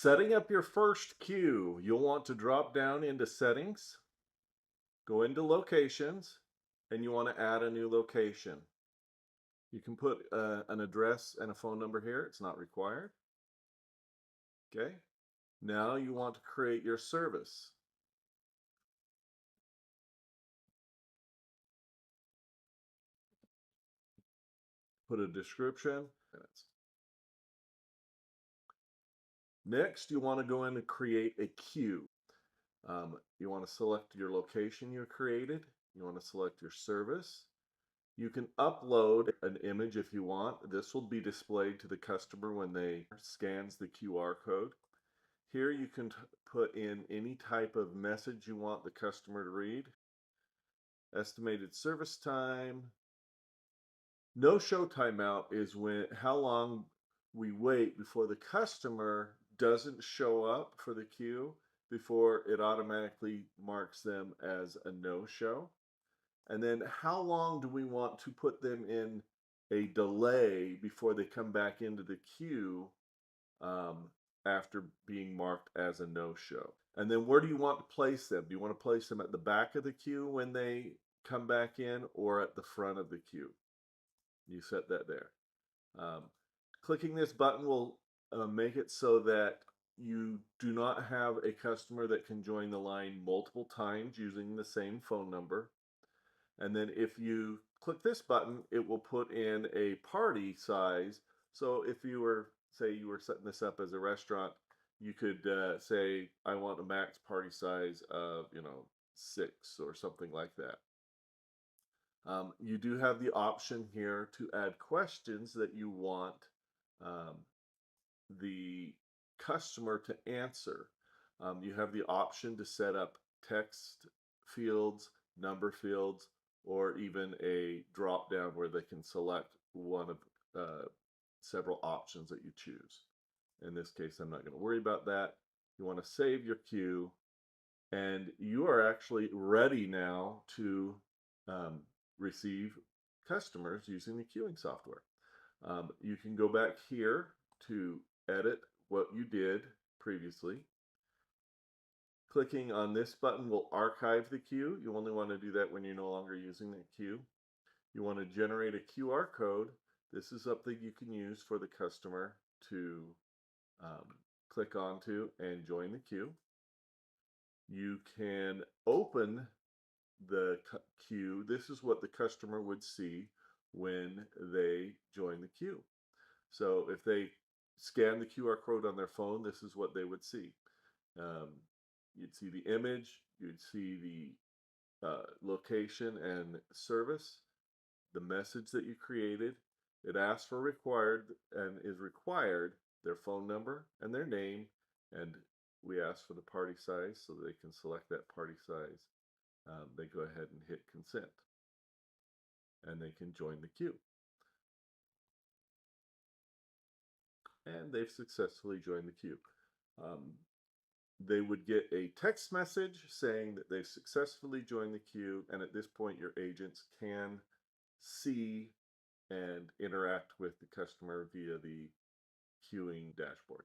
Setting up your first queue, you'll want to drop down into settings, go into locations, and you want to add a new location. You can put an address and a phone number here. It's not required. Okay. Now you want to create your service. Put a description. Next, you want to go in and create a queue. You want to select your location you created. You want to select your service. You can upload an image if you want. This will be displayed to the customer when they scans the QR code. Here you can put in any type of message you want the customer to read. Estimated service time. No show timeout is how long we wait before the customer doesn't show up for the queue before it automatically marks them as a no-show. And then how long do we want to put them in a delay before they come back into the queue after being marked as a no-show? And then where do you want to place them? Do you want to place them at the back of the queue when they come back in, or at the front of the queue? You set that there. Clicking this button will make it so that you do not have a customer that can join the line multiple times using the same phone number. And then if you click this button, it will put in a party size. So if you were, say you were setting this up as a restaurant, you could say, I want a max party size of, 6 or something like that. You do have the option here to add questions that you want the customer to answer. You have the option to set up text fields, number fields, or even a drop down where they can select one of several options that you choose. In this case, I'm not going to worry about that. You want to save your queue, and you are actually ready now to receive customers using the queuing software. You can go back here to edit what you did previously. Clicking on this button will archive the queue. You only want to do that when you're no longer using the queue. You want to generate a QR code. This is something you can use for the customer to click onto and join the queue. You can open the queue. This is what the customer would see when they join the queue. So if they scan the QR code on their phone, this is what they would see. You'd see the image, you'd see the location and service, the message that you created. It asks for required and is required their phone number and their name, and we ask for the party size so they can select that party size. They go ahead and hit consent, and they can join the queue. And they've successfully joined the queue. They would get a text message saying that they've successfully joined the queue, and at this point your agents can see and interact with the customer via the queuing dashboard.